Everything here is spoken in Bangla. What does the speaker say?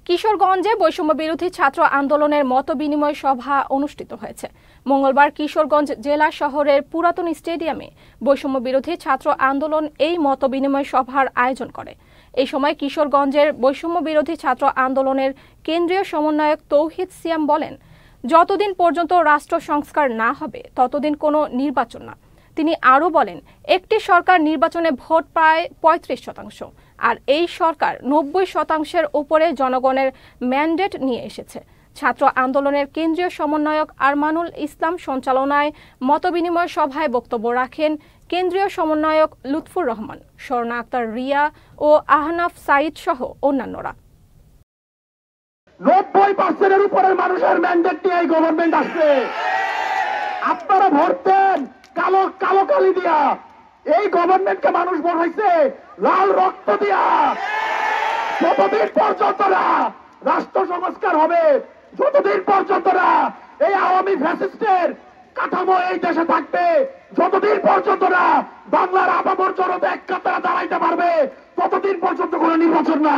কিশোরগঞ্জে বৈষম্য বিরোধী ছাত্র আন্দোলনের মতবিনিময় সভা অনুষ্ঠিত হয়েছে। মঙ্গলবার কিশোরগঞ্জ জেলা শহরের পুরাতন স্টেডিয়ামে বৈষম্য বিরোধী ছাত্র আন্দোলন এই মতবিনিময় সভার আয়োজন করে। এই সময় কিশোরগঞ্জের বৈষম্য বিরোধী ছাত্র আন্দোলনের কেন্দ্রীয় সমন্বয়ক তৌহিদ সিয়াম বলেন, যতদিন পর্যন্ত রাষ্ট্র সংস্কার না হবে ততদিন কোনো নির্বাচন না। তিনি আরও বলেন, একটি সরকার নির্বাচনে ভোট পায় ৩৫%, আর এই সরকার ৯০%-এর উপরে জনগণের ম্যান্ডেট নিয়ে এসেছে। ছাত্র আন্দোলনের কেন্দ্রীয় সমন্বয়ক আরমানুল ইসলাম সঞ্চালনায় মতবিনিময় সভায় বক্তব্য রাখেন কেন্দ্রীয় সমন্বয়ক লুৎফুর রহমান, স্বর্ণা আক্তার রিয়া ও আহনাফ সাইদ সহ অন্যান্যরা। ৯০%-এর উপরের মানুষের ম্যান্ডেট নিয়ে এই গভর্নমেন্ট আসছে। আপনারা ভোট দেন কালো কালি দিয়া। এই গভর্নমেন্টকে মানুষ ভোট হয়েছে লাল রক্ত দিয়া। যতদিন পর্যন্ত না রাষ্ট্র সংস্কার হবে, যতদিন পর্যন্ত না এই আওয়ামী ফ্যাসিস্টের কাঠামো এই দেশে থাকবে, যতদিন পর্যন্ত না বাংলার আপামর জনতা এক কাতারে দাঁড়াইতে পারবে, ততদিন পর্যন্ত কোনো নির্বাচন না।